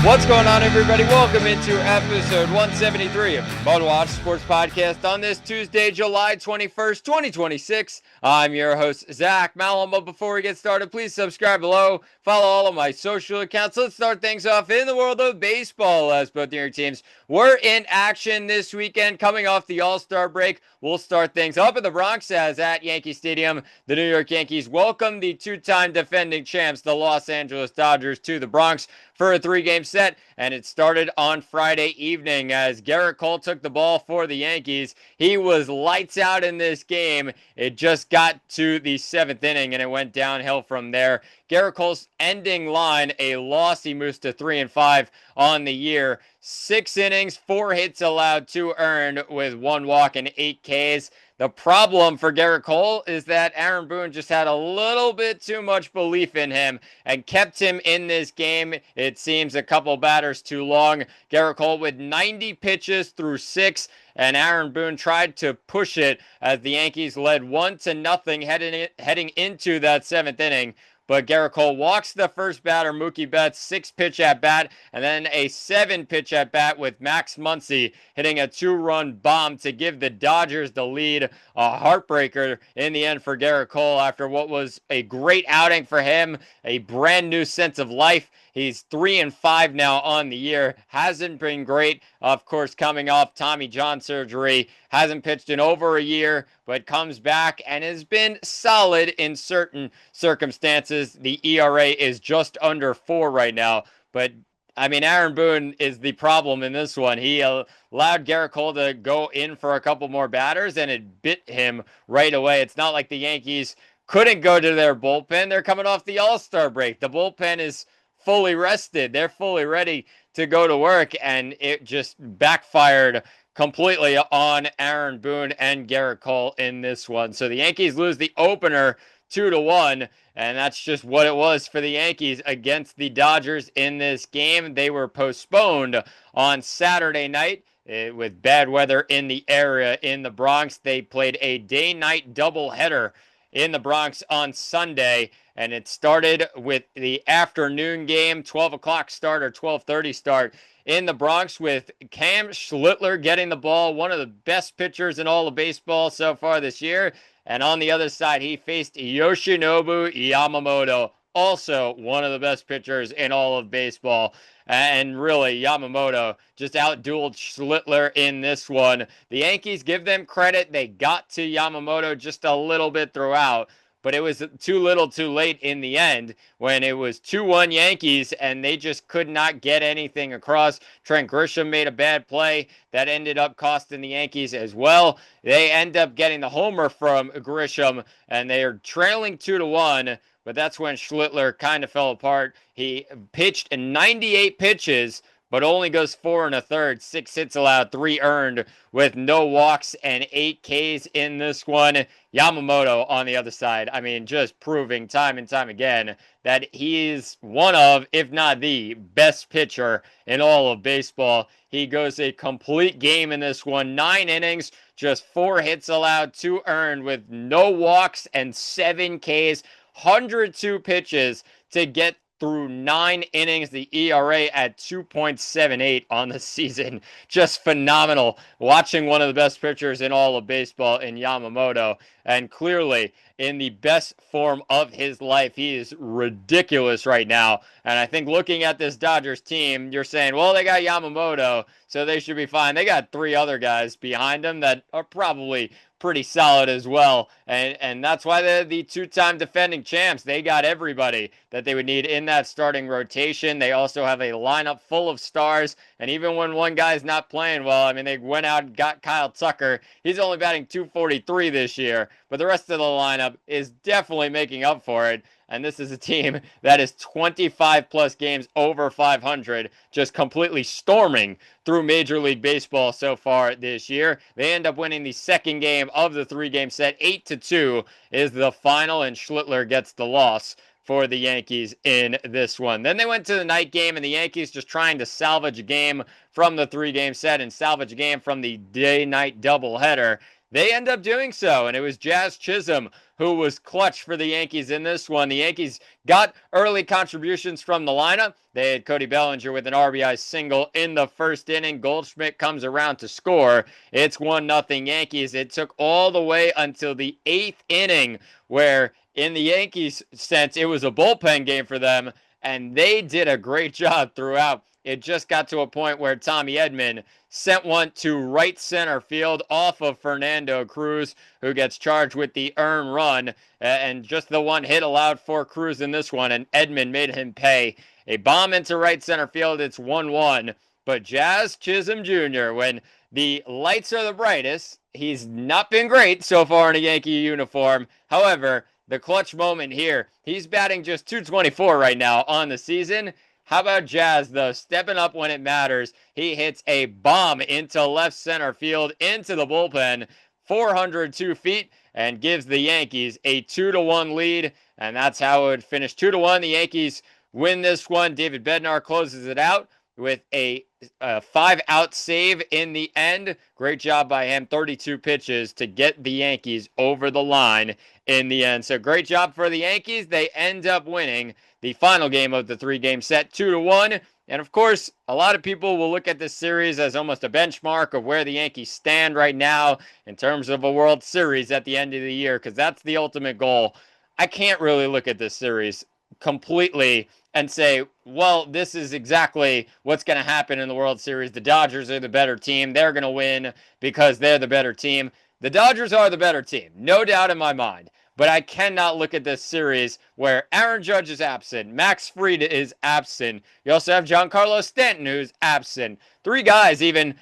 What's going on, everybody? Welcome into episode 173 of MudWatch Sports Podcast on this Tuesday, July 21st, 2026. I'm your host, Zach Malum. But before we get started, please subscribe below. Follow all of my social accounts. Let's start things off in the world of baseball, as both New York teams were in action this weekend. Coming off the All-Star break, we'll start things up in the Bronx as at Yankee Stadium. The New York Yankees welcome the two-time defending champs, the Los Angeles Dodgers, to the Bronx for a three-game set, and it started on Friday evening as Gerrit Cole took the ball for the Yankees. He was lights out in this game. It just got to the seventh inning, and it went downhill from there. Gerrit Cole's ending line, a loss. He moves to 3-5 on the year. 6 innings, 4 hits allowed, 2 earned with 1 walk and 8 Ks. The problem for Gerrit Cole is that Aaron Boone just had a little bit too much belief in him and kept him in this game. It seems a couple batters too long. Gerrit Cole with 90 pitches through 6, and Aaron Boone tried to push it as the Yankees led 1-0 heading into that 7th inning. But Gerrit Cole walks the first batter, Mookie Betts, 6-pitch at bat, and then a 7-pitch at bat with Max Muncy hitting a 2-run bomb to give the Dodgers the lead. A heartbreaker in the end for Gerrit Cole after what was a great outing for him, a brand new sense of life. He's 3-5 now on the year. Hasn't been great, of course, coming off Tommy John surgery. Hasn't pitched in over a year, but comes back and has been solid in certain circumstances. The ERA is just under 4 right now, but I mean, Aaron Boone is the problem in this one. He allowed Gerrit Cole to go in for a couple more batters, and it bit him right away. It's not like the Yankees couldn't go to their bullpen. They're coming off the All-Star break. The bullpen is fully rested. They're fully ready to go to work, and it just backfired completely on Aaron Boone and Gerrit Cole in this one. So the Yankees lose the opener 2-1, and that's just what it was for the Yankees against the Dodgers in this game. They were postponed on Saturday night with bad weather in the area in the Bronx. They played a day-night doubleheader in the Bronx on Sunday, and it started with the afternoon game, 12 o'clock start or 12:30 start in the Bronx with Cam Schlittler getting the ball, one of the best pitchers in all of baseball so far this year. And on the other side, he faced Yoshinobu Yamamoto, also one of the best pitchers in all of baseball. And really, Yamamoto just outdueled Schlittler in this one. The Yankees, give them credit. They got to Yamamoto just a little bit throughout, but it was too little too late in the end when it was 2-1 Yankees and they just could not get anything across. Trent Grisham made a bad play that ended up costing the Yankees as well. They end up getting the homer from Grisham, and they are trailing 2-1, but that's when Schlittler kind of fell apart. He pitched 98 pitches, but only goes 4 1/3, 6 hits allowed, 3 earned with no walks and 8 Ks in this one. Yamamoto on the other side, I mean, just proving time and time again that he's one of, if not the best pitcher in all of baseball. He goes a complete game in this one, 9 innings, just 4 hits allowed, 2 earned with no walks and 7 Ks, 102 pitches to get through 9 innings, the ERA at 2.78 on the season. Just phenomenal. Watching one of the best pitchers in all of baseball in Yamamoto, and clearly in the best form of his life. He is ridiculous right now. And I think looking at this Dodgers team, you're saying, well, they got Yamamoto, so they should be fine. They got 3 other guys behind them that are probably pretty solid as well, and that's why they're the two-time defending champs. They got everybody that they would need in that starting rotation. They also have a lineup full of stars, and even when one guy's not playing well, I mean, they went out and got Kyle Tucker. He's only batting .243 this year, but the rest of the lineup is definitely making up for it. And this is a team that is 25 plus games over 500, just completely storming through Major League Baseball so far this year. They end up winning the second game of the 3-game set. 8-2 is the final, and Schlittler gets the loss for the Yankees in this one. Then they went to the night game, and the Yankees just trying to salvage a game from the 3-game set and salvage a game from the day-night doubleheader. They end up doing so, and it was Jazz Chisholm who was clutch for the Yankees in this one. The Yankees got early contributions from the lineup. They had Cody Bellinger with an RBI single in the first inning. Goldschmidt comes around to score. It's 1-0 Yankees. It took all the way until the 8th inning, where in the Yankees sense, it was a bullpen game for them, and they did a great job throughout. It just got to a point where Tommy Edman sent one to right center field off of Fernando Cruz, who gets charged with the earned run, and just the one hit allowed for Cruz in this one, and Edman made him pay. A bomb into right center field, it's 1-1, but Jazz Chisholm Jr., when the lights are the brightest, he's not been great so far in a Yankee uniform. However, the clutch moment here, he's batting just .224 right now on the season. How about Jazz, though, stepping up when it matters? He hits a bomb into left center field, into the bullpen, 402 feet, and gives the Yankees a 2-1 lead, and that's how it would finish. 2-1, the Yankees win this one. David Bednar closes it out with a 5-out save in the end. Great job by him. 32 pitches to get the Yankees over the line in the end. So great job for the Yankees. They end up winning the final game of the 3-game set, 2-1. And of course, a lot of people will look at this series as almost a benchmark of where the Yankees stand right now in terms of a World Series at the end of the year, because that's the ultimate goal. I can't really look at this series completely and say, well, this is exactly what's going to happen in the World Series. The Dodgers are the better team. They're going to win because they're the better team. The Dodgers are the better team, no doubt in my mind. But I cannot look at this series where Aaron Judge is absent, Max Fried is absent. You also have Giancarlo Stanton, who's absent. 3 guys, even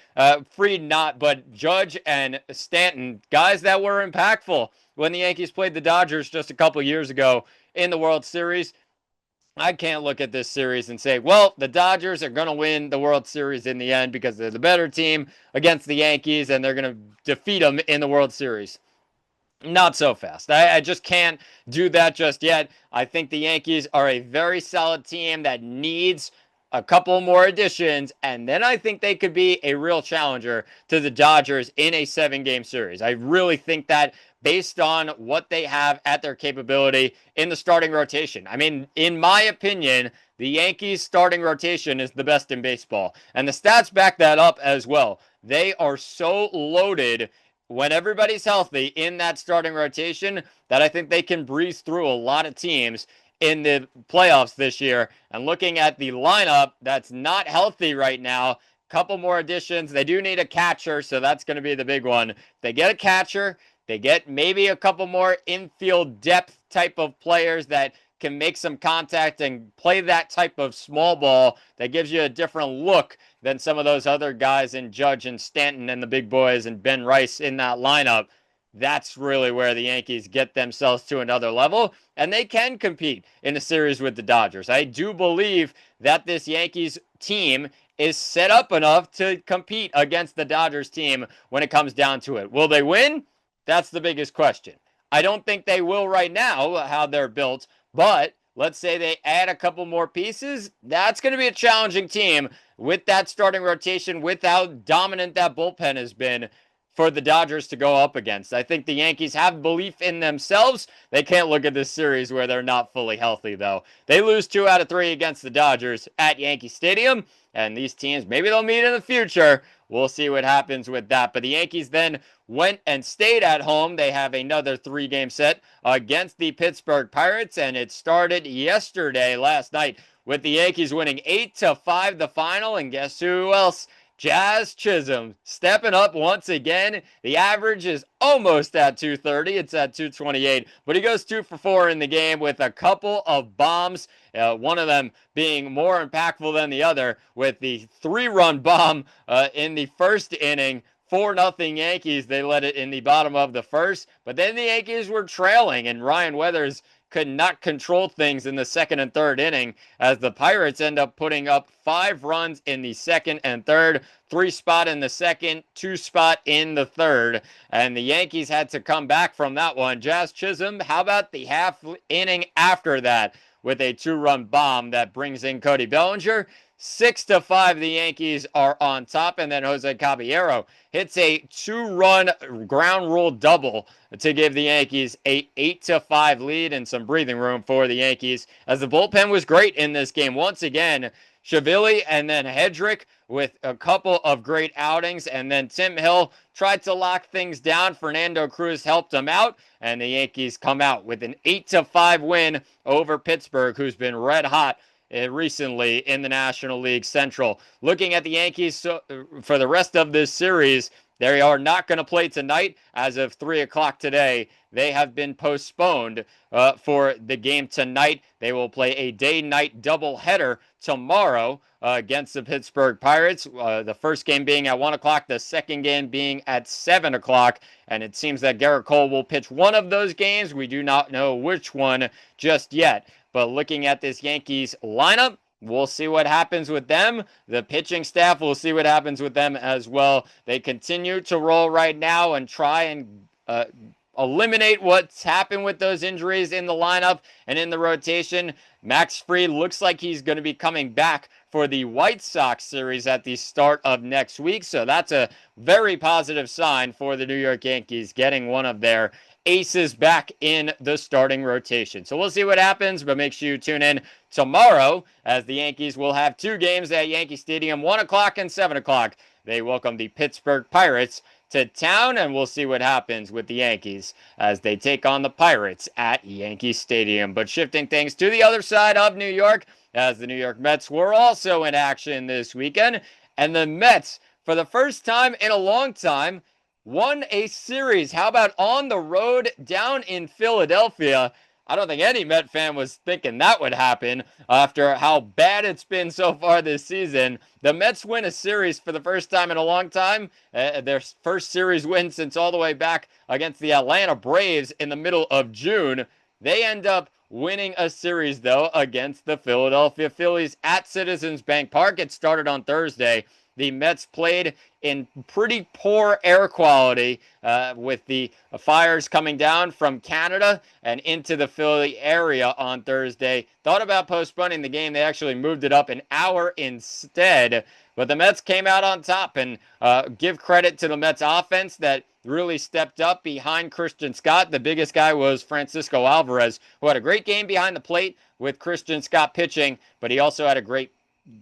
Fried not, but Judge and Stanton, guys that were impactful when the Yankees played the Dodgers just a couple years ago in the World Series. I can't look at this series and say, well, the Dodgers are going to win the World Series in the end because they're the better team against the Yankees and they're going to defeat them in the World Series. Not so fast. I just can't do that just yet. I think the Yankees are a very solid team that needs a couple more additions, and then I think they could be a real challenger to the Dodgers in a 7-game series. I really think that based on what they have at their capability in the starting rotation. I mean, in my opinion, the Yankees starting rotation is the best in baseball, and the stats back that up as well. They are so loaded when everybody's healthy in that starting rotation that I think they can breeze through a lot of teams in the playoffs this year. And looking at the lineup that's not healthy right now, couple more additions. They do need a catcher, so that's going to be the big one. If they get a catcher, they get maybe a couple more infield depth type of players that can make some contact and play that type of small ball that gives you a different look than some of those other guys in Judge and Stanton and the big boys and Ben Rice in that lineup. That's really where the Yankees get themselves to another level, and they can compete in a series with the Dodgers. I do believe that this Yankees team is set up enough to compete against the Dodgers team when it comes down to it. Will they win? That's the biggest question. I don't think they will right now, how they're built, but let's say they add a couple more pieces. That's going to be a challenging team with that starting rotation, with how dominant that bullpen has been for the Dodgers to go up against. I think the Yankees have belief in themselves. They can't look at this series where they're not fully healthy, though. They lose 2 out of 3 against the Dodgers at Yankee Stadium, and these teams, maybe they'll meet in the future. We'll see what happens with that. But the Yankees then went and stayed at home. They have another 3-game set against the Pittsburgh Pirates, and it started last night, with the Yankees winning 8-5 the final. And guess who else? Jazz Chisholm stepping up once again. The average is almost at 230. It's at 228, but he goes 2 for 4 in the game with a couple of bombs, one of them being more impactful than the other with the 3-run bomb in the first inning. 4-0 Yankees. They led it in the bottom of the first, but then the Yankees were trailing, and Ryan Weathers could not control things in the second and third inning as the Pirates end up putting up 5 runs in the second and third, 3 spot in the second, 2 spot in the third, and the Yankees had to come back from that one. Jazz Chisholm, how about the half inning after that with a 2-run bomb that brings in Cody Bellinger? 6-5, the Yankees are on top, and then Jose Caballero hits a 2-run ground rule double to give the Yankees a 8-5 lead and some breathing room for the Yankees, as the bullpen was great in this game. Once again, Shavili and then Hedrick with a couple of great outings, and then Tim Hill tried to lock things down. Fernando Cruz helped him out, and the Yankees come out with an 8-5 win over Pittsburgh, who's been red hot recently in the National League Central. Looking at the Yankees for the rest of this series, they are not going to play tonight. As of 3 o'clock today, they have been postponed for the game tonight. They will play a day-night doubleheader tomorrow against the Pittsburgh Pirates. The first game being at 1 o'clock, the second game being at 7 o'clock. And it seems that Garrett Cole will pitch one of those games. We do not know which one just yet. But looking at this Yankees lineup, we'll see what happens with them. The pitching staff, we'll see what happens with them as well. They continue to roll right now and try and eliminate what's happened with those injuries in the lineup and in the rotation. Max Fried looks like he's going to be coming back for the White Sox series at the start of next week. So that's a very positive sign for the New York Yankees, getting one of their aces back in the starting rotation. So we'll see what happens, but make sure you tune in tomorrow, as the Yankees will have two games at Yankee Stadium, 1 o'clock and 7 o'clock. They welcome the Pittsburgh Pirates to town, and we'll see what happens with the Yankees as they take on the Pirates at Yankee Stadium. But shifting things to the other side of New York, as the New York Mets were also in action this weekend, and the Mets, for the first time in a long time, won a series. How about on the road down in Philadelphia? I don't think any Met fan was thinking that would happen after how bad it's been so far this season. The Mets win a series for the first time in a long time. Their first series win since all the way back against the Atlanta Braves in the middle of June. They end up winning a series, though, against the Philadelphia Phillies at Citizens Bank Park. It started on Thursday. The Mets played in pretty poor air quality with the fires coming down from Canada and into the Philly area on Thursday. Thought about postponing the game. They actually moved it up an hour instead. But the Mets came out on top, and give credit to the Mets offense that really stepped up behind Christian Scott. The biggest guy was Francisco Alvarez, who had a great game behind the plate with Christian Scott pitching, but he also had a great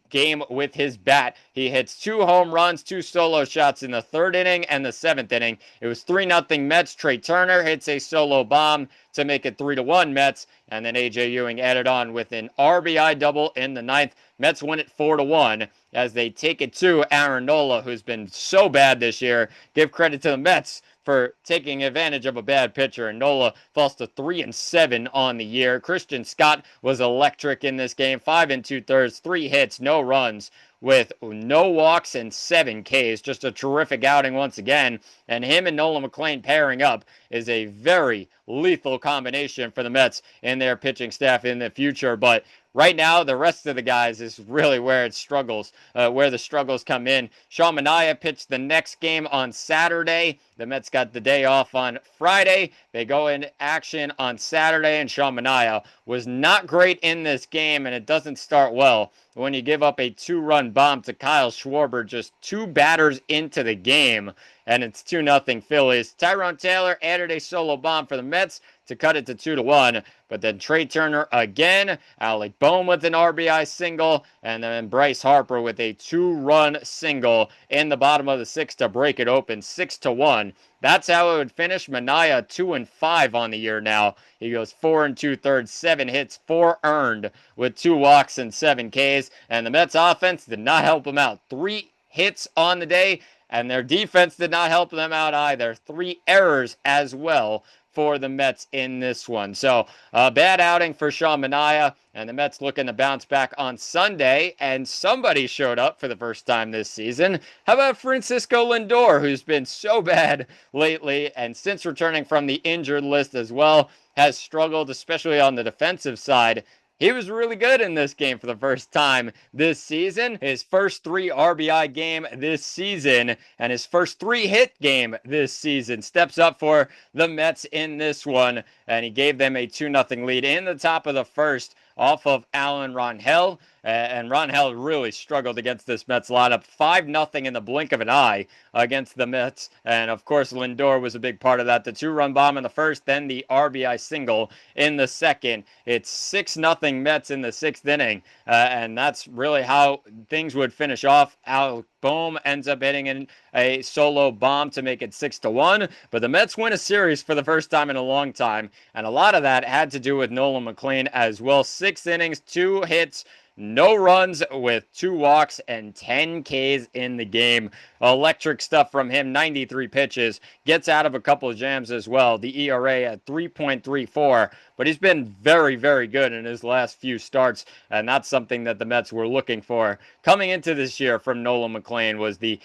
game with his bat. He hits 2 home runs, 2 solo shots in the 3rd inning and the 7th inning. It was 3-0 Mets. Trey Turner hits a solo bomb to make it 3-1 Mets, and then A.J. Ewing added on with an RBI double in the 9th. Mets win it 4-1 as they take it to Aaron Nola, who's been so bad this year. Give credit to the Mets for taking advantage of a bad pitcher, and Nola falls to 3-7 on the year. Christian Scott was electric in this game, 5 2/3, 3 hits, no runs, with no walks and 7 Ks. Just a terrific outing once again, and him and Nolan McLean pairing up is a very lethal combination for the Mets and their pitching staff in the future. But right now, the rest of the guys is really where it struggles, where the struggles come in. Sean Manaea pitched the next game on Saturday. The Mets got the day off on Friday. They go in action on Saturday, and Sean Manaea was not great in this game, and it doesn't start well when you give up a 2-run bomb to Kyle Schwarber just 2 batters into the game, and it's 2-0 Phillies. Tyrone Taylor added a solo bomb for the Mets to cut it to 2-1, but then Trey Turner again, Alec Bohm with an RBI single, and then Bryce Harper with a 2-run single in the bottom of the 6th to break it open, 6-1. That's how it would finish. Manaea 2-5 on the year now. He goes 4 2/3, 7 hits, 4 earned with 2 walks and 7 Ks. And the Mets offense did not help him out. 3 hits on the day, and their defense did not help them out either. 3 errors as well for the Mets in this one. So a bad outing for Sean Manaea, and the Mets looking to bounce back on Sunday, and somebody showed up for the first time this season. How about Francisco Lindor, who's been so bad lately, and since returning from the injured list as well, has struggled, especially on the defensive side. He was really good in this game for the first time this season. His first 3 RBI game this season and his first 3-hit game this season. Steps up for the Mets in this one, and he gave them a 2-0 lead in the top of the first off of Alan Rangel. And Rangel really struggled against this Mets lineup. 5-0 in the blink of an eye against the Mets. And of course, Lindor was a big part of that. The 2-run bomb in the first, then the RBI single in the second. It's 6-0 Mets in the sixth inning. And that's really how things would finish off. Al Bohm ends up hitting in a solo bomb to make it 6-1. But the Mets win a series for the first time in a long time. And a lot of that had to do with Nolan McLean as well. 6 innings, 2 hits, no runs with 2 walks and 10 Ks in the game. Electric stuff from him. 93 pitches. Gets out of a couple of jams as well. The ERA at 3.34. But he's been very, very good in his last few starts. And that's something that the Mets were looking for coming into this year from Nolan McLean, was the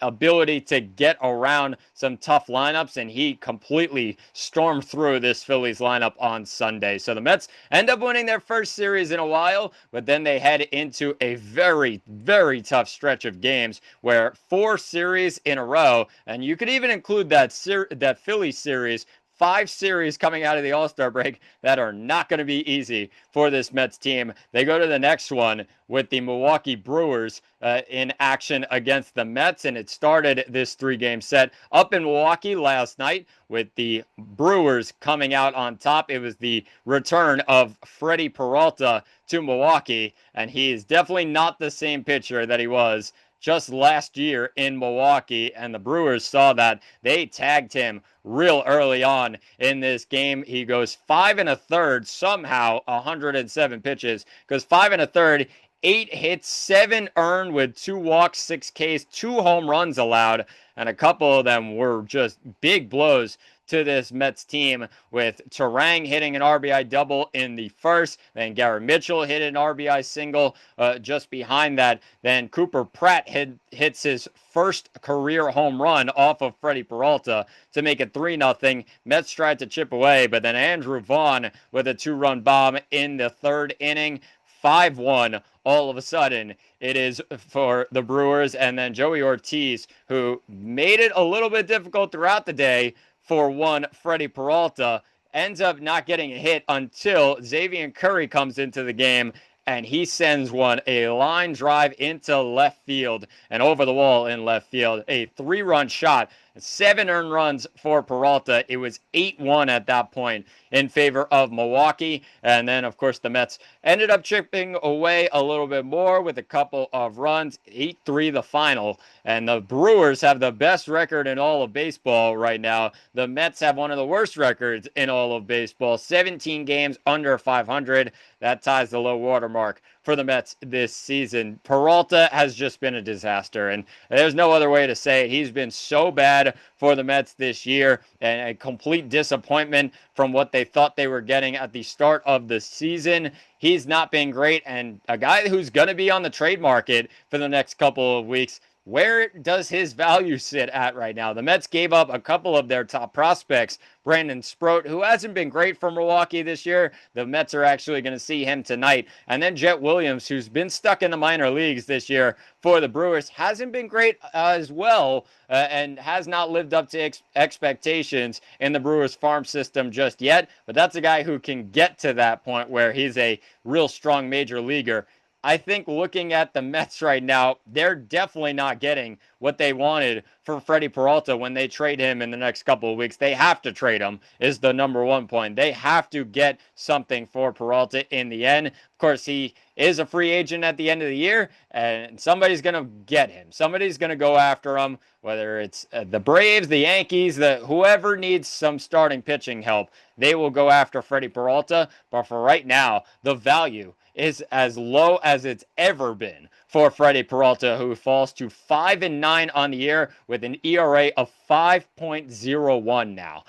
ability to get around some tough lineups. And he completely stormed through this Phillies lineup on Sunday. So the Mets end up winning their first series in a while. But then they head into a very, very tough stretch of games where 4 series in a row, and you could even include that Philly series, 5 series coming out of the All-Star break that are not going to be easy for this Mets team. They go to the next one with the Milwaukee Brewers in action against the Mets, and it started this 3-game set up in Milwaukee last night with the Brewers coming out on top. It was the return of Freddie Peralta to Milwaukee, and he is definitely not the same pitcher that he was just last year in Milwaukee, and the Brewers saw that. They tagged him real early on in this game. He goes 5 1/3, somehow 107 pitches, goes 5 1/3, 8 hits, 7 earned with 2 walks, 6 Ks, 2 home runs allowed, and a couple of them were just big blows to this Mets team, with Terang hitting an RBI double in the first. Then Garrett Mitchell hit an RBI single just behind that. Then Cooper Pratt hits his first career home run off of Freddie Peralta to make it 3-0. Mets tried to chip away, but then Andrew Vaughn with a 2-run bomb in the third inning. 5-1 all of a sudden it is for the Brewers. And then Joey Ortiz, who made it a little bit difficult throughout the day for one Freddie Peralta, ends up not getting a hit until Xavier Curry comes into the game, and he sends one, a line drive into left field and over the wall in left field. A 3-run shot, 7 earned runs for Peralta. It was 8-1 at that point in favor of Milwaukee. And then, of course, the Mets ended up chipping away a little bit more with a couple of runs. 8-3 the final. And the Brewers have the best record in all of baseball right now. The Mets have one of the worst records in all of baseball. 17 games under 500. That ties the low water mark for the Mets this season. Peralta has just been a disaster, and there's no other way to say it. He's been so bad for the Mets this year, and a complete disappointment from what they thought they were getting at the start of the season. He's not been great, and a guy who's going to be on the trade market for the next couple of weeks. Where does his value sit at right now? The Mets gave up a couple of their top prospects. Brandon Sproat, who hasn't been great for Milwaukee this year. The Mets are actually going to see him tonight. And then Jet Williams, who's been stuck in the minor leagues this year for the Brewers, hasn't been great as well, and has not lived up to expectations in the Brewers farm system just yet. But that's a guy who can get to that point where he's a real strong major leaguer. I think looking at the Mets right now, they're definitely not getting what they wanted for Freddie Peralta when they trade him in the next couple of weeks. They have to trade him, is the number one point. They have to get something for Peralta in the end. Of course, he is a free agent at the end of the year, and somebody's going to get him. Somebody's going to go after him, whether it's the Braves, the Yankees, whoever needs some starting pitching help. They will go after Freddie Peralta. But for right now, the value is as low as it's ever been for Freddie Peralta, who falls to 5-9 on the year with an ERA of 5.01 now.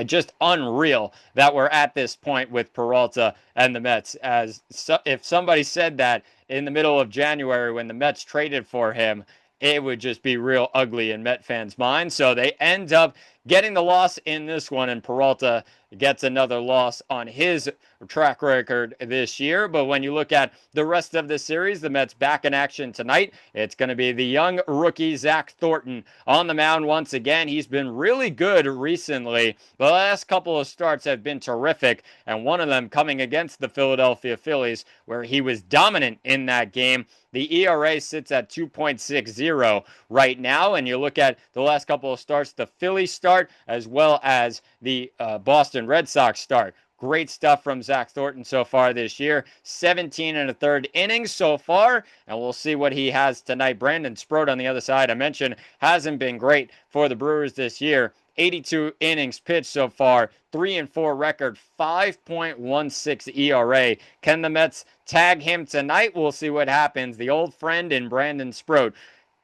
Just unreal that we're at this point with Peralta and the Mets. If somebody said that in the middle of January when the Mets traded for him, it would just be real ugly in Met fans' minds. So they end up getting the loss in this one, and Peralta gets another loss on his track record this year. But when you look at the rest of the series, the Mets back in action tonight. It's going to be the young rookie Zach Thornton on the mound once again. He's been really good recently. The last couple of starts have been terrific, and one of them coming against the Philadelphia Phillies, where he was dominant in that game. The ERA sits at 2.60 right now, and you look at the last couple of starts, the Phillies start as well as the Boston Red Sox start. Great stuff from Zach Thornton so far this year. 17 and a third innings so far, and we'll see what he has tonight. Brandon Sproat on the other side, I mentioned, hasn't been great for the Brewers this year. 82 innings pitched so far, 3-4 record, 5.16 ERA. Can the Mets tag him tonight? We'll see what happens. The old friend in Brandon Sproat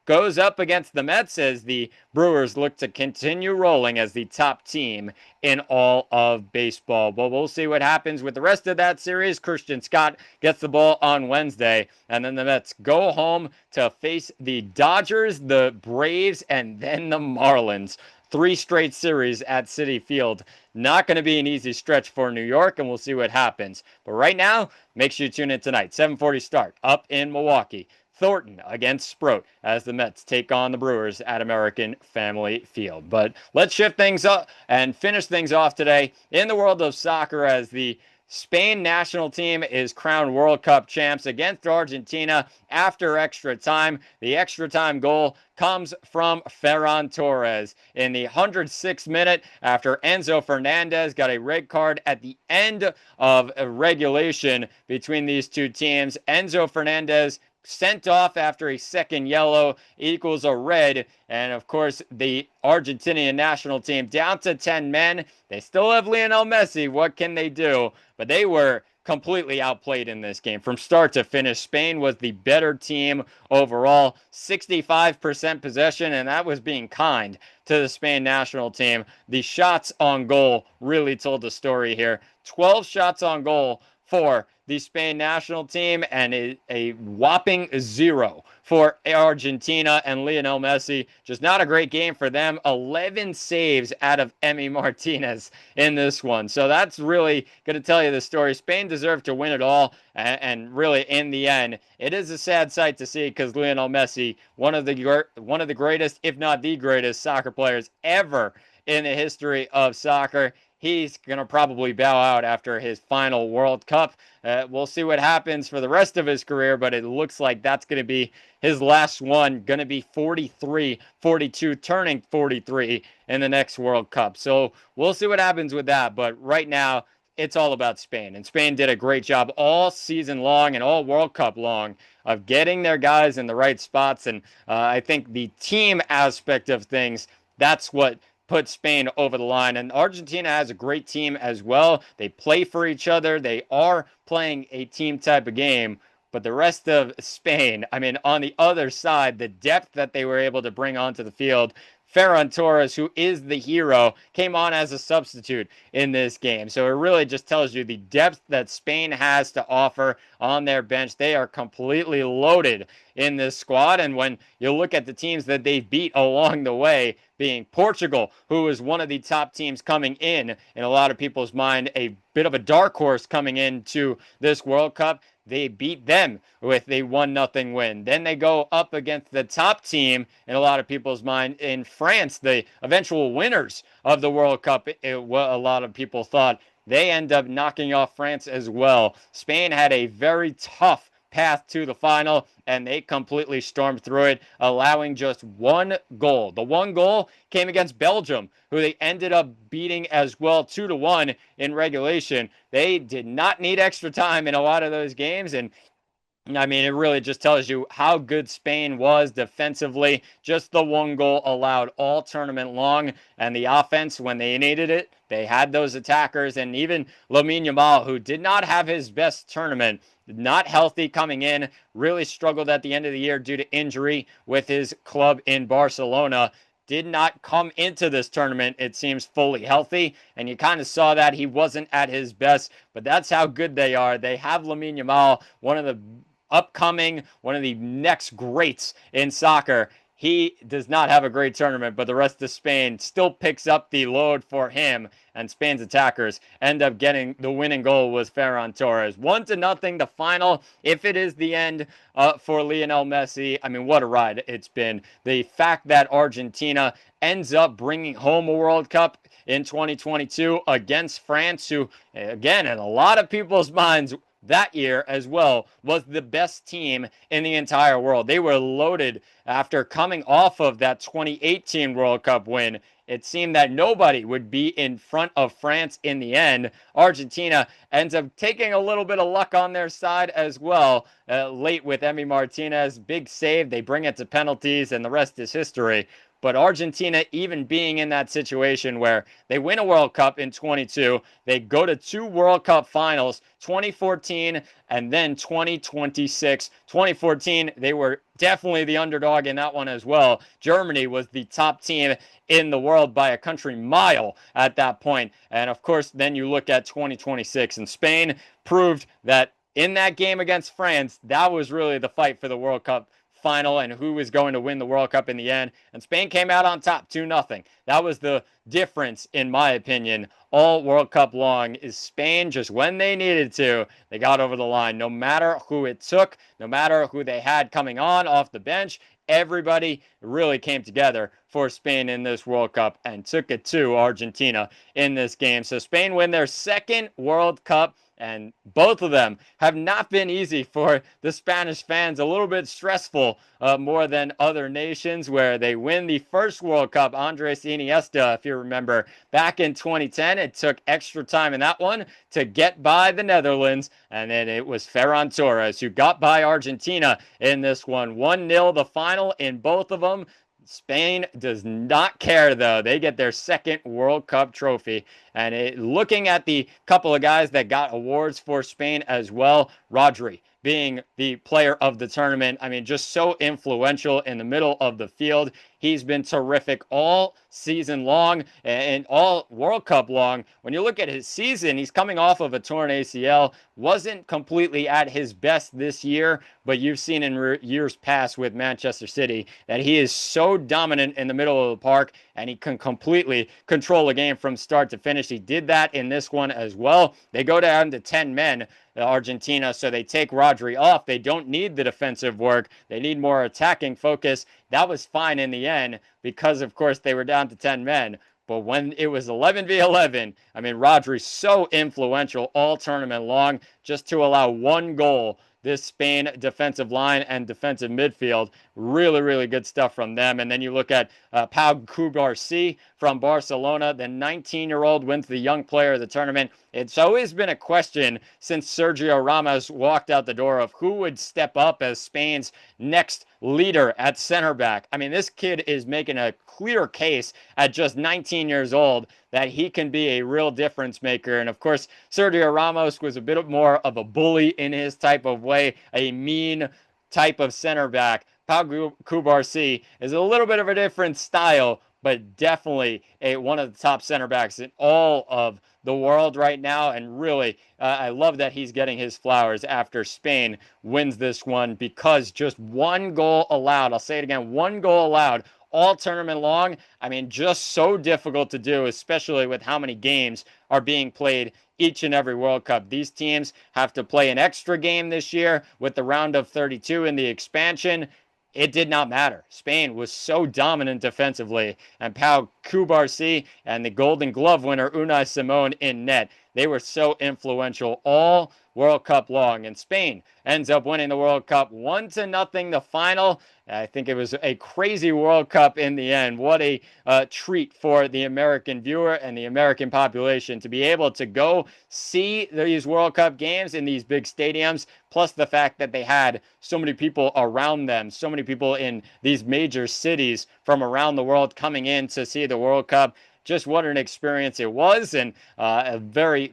goes up against the Mets as the Brewers look to continue rolling as the top team in all of baseball. But we'll see what happens with the rest of that series. Christian Scott gets the ball on Wednesday, and then the Mets go home to face the Dodgers, the Braves, and then the Marlins. 3 straight series at Citi Field. Not going to be an easy stretch for New York, and we'll see what happens. But right now, make sure you tune in tonight. 7:40 start up in Milwaukee. Thornton against Sproat as the Mets take on the Brewers at American Family Field. But let's shift things up and finish things off today in the world of soccer as the Spain national team is crowned World Cup champs against Argentina after extra time. The extra time goal comes from Ferran Torres in the 106th minute after Enzo Fernandez got a red card at the end of a regulation between these two teams. Enzo Fernandez sent off after a second yellow equals a red. And of course, the Argentinian national team down to 10 men. They still have Lionel Messi. What can they do? But they were completely outplayed in this game from start to finish. Spain was the better team overall. 65% possession, and that was being kind to the Spain national team. The shots on goal really told the story here. 12 shots on goal for the Spain national team and a whopping 0 for Argentina and Lionel Messi. Just not a great game for them. 11 saves out of Emi Martinez in this one. So that's really going to tell you the story. Spain deserved to win it all. And really, in the end, it is a sad sight to see because Lionel Messi, one of the greatest, if not the greatest, soccer players ever in the history of soccer. He's going to probably bow out after his final World Cup. We'll see what happens for the rest of his career, but it looks like that's going to be his last one. Going to be 43, 42, turning 43 in the next World Cup. So we'll see what happens with that. But right now, it's all about Spain. And Spain did a great job all season long and all World Cup long of getting their guys in the right spots. And I think the team aspect of things, that's what put Spain over the line. And Argentina has a great team as well. They play for each other. They are playing a team type of game. But the rest of Spain, I mean, on the other side, the depth that they were able to bring onto the field, Ferran Torres, who is the hero, came on as a substitute in this game. So it really just tells you the depth that Spain has to offer on their bench. They are completely loaded in this squad. And when you look at the teams that they've beat along the way, being Portugal, who is one of the top teams coming in a lot of people's mind, a bit of a dark horse coming into this World Cup. They beat them with a 1-0 win. Then they go up against the top team in a lot of people's mind in France, the eventual winners of the World Cup. A lot of people thought they end up knocking off France as well. Spain had a very tough path to the final, and they completely stormed through it, allowing just one goal. The one goal came against Belgium, who they ended up beating as well 2-1 in regulation. They did not need extra time in a lot of those games, and I mean, it really just tells you how good Spain was defensively. Just the one goal allowed all tournament long, and the offense, when they needed it, they had those attackers, and even Lamine Yamal, who did not have his best tournament, not healthy coming in, really struggled at the end of the year due to injury with his club in Barcelona, did not come into this tournament, it seems, fully healthy, and you kind of saw that he wasn't at his best, but that's how good they are. They have Lamine Yamal, one of the next greats in soccer. he does not have a great tournament, but the rest of Spain still picks up the load for him, and Spain's attackers end up getting the winning goal with Ferran Torres. 1-0, the final. If it is the end for Lionel Messi, I mean, what a ride it's been. The fact that Argentina ends up bringing home a World Cup in 2022 against France, who, again, in a lot of people's minds, that year as well was the best team in the entire world. They were loaded after coming off of that 2018 World Cup win. It seemed that nobody would be in front of France in the end. Argentina ends up taking a little bit of luck on their side as well. Late with Emi Martinez, big save. They bring it to penalties, and the rest is history. But Argentina, even being in that situation where they win a World Cup in 22, they go to 2 World Cup finals, 2014 and then 2026. 2014, they were definitely the underdog in that one as well. Germany was the top team in the world by a country mile at that point. And of course, then you look at 2026, and Spain proved that in that game against France, that was really the fight for the World Cup final and who was going to win the World Cup in the end. And Spain came out on top 2-0. That was the difference, in my opinion, all World Cup long, is Spain, just when they needed to, they got over the line. No matter who it took, no matter who they had coming on off the bench, everybody really came together for Spain in this World Cup and took it to Argentina in this game. So Spain win their second World Cup, and both of them have not been easy for the Spanish fans. A little bit stressful, more than other nations, where they win the first World Cup. Andres Iniesta, if you remember, back in 2010, it took extra time in that one to get by the Netherlands, and then it was Ferran Torres who got by Argentina in this one. 1-0 the final in both of them. Spain does not care, though. They get their second World Cup trophy. And looking at the couple of guys that got awards for Spain as well, Rodri being the player of the tournament. I mean, just so influential in the middle of the field. He's been terrific all season long and all World Cup long. When you look at his season, he's coming off of a torn ACL, wasn't completely at his best this year, but you've seen in years past with Manchester City that he is so dominant in the middle of the park, and he can completely control a game from start to finish. He did that in this one as well. They go down to 10 men, Argentina, so they take Rodri off. They don't need the defensive work. They need more attacking focus. That was fine in the end because, of course, they were down to 10 men. But when it was 11v11, I mean, Rodri's so influential all tournament long, just to allow one goal. This Spain defensive line and defensive midfield, really, really good stuff from them. And then you look at Pau Cubarsí from Barcelona, the 19-year-old wins the young player of the tournament. It's always been a question since Sergio Ramos walked out the door of who would step up as Spain's next leader at center back. I mean, this kid is making a clear case at just 19 years old that he can be a real difference maker. And of course, Sergio Ramos was a bit more of a bully in his type of way, a mean type of center back. Pau Cubarsí is a little bit of a different style, but definitely one of the top center backs in all of the world right now. And really, I love that he's getting his flowers after Spain wins this one, because just one goal allowed. I'll say it again, one goal allowed all tournament long. I mean, just so difficult to do, especially with how many games are being played each and every World Cup. These teams have to play an extra game this year with the round of 32 in the expansion. It did not matter. Spain was so dominant defensively, and Pau Cubarsí and the Golden Glove winner Unai Simon in net, they were so influential all World Cup long. And Spain ends up winning the World Cup 1-0 the final. I think it was a crazy World Cup in the end. What a treat for the American viewer and the American population to be able to go see these World Cup games in these big stadiums, plus the fact that they had so many people around them, so many people in these major cities from around the world coming in to see the World Cup. Just what an experience it was, and a very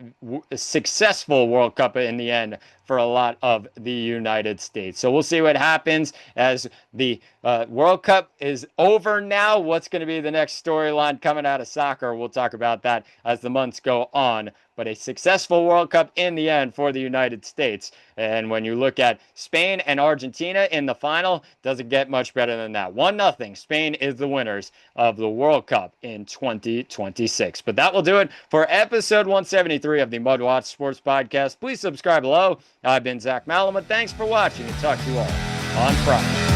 successful World Cup in the end for a lot of the United States. So we'll see what happens as the World Cup is over now. What's going to be the next storyline coming out of soccer? We'll talk about that as the months go on. But a successful World Cup in the end for the United States. And when you look at Spain and Argentina in the final, doesn't get much better than that. 1-0. Spain is the winners of the World Cup in 2026. But that will do it for episode 173 of the MudWatch Sports Podcast. Please subscribe below. I've been Zach Malama. Thanks for watching, and talk to you all on Friday.